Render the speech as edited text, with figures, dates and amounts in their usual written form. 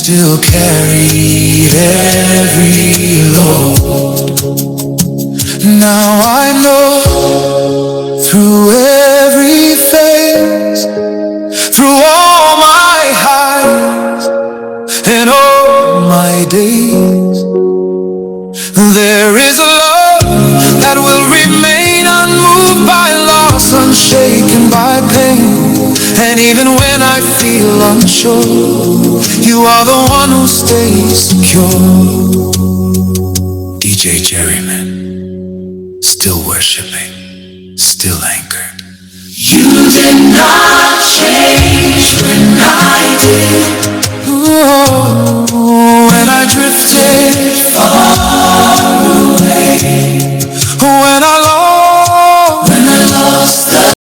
still carry every load. Now I know through every phase, through all my highs and all my days, there is a love that will remain unmoved by loss, unshaken by pain. And even when I feel unsure, you are the one who stays secure. DJ Jerryman, still worshiping, still anchored. You did not change when I did. Oh, when I drifted far away, when I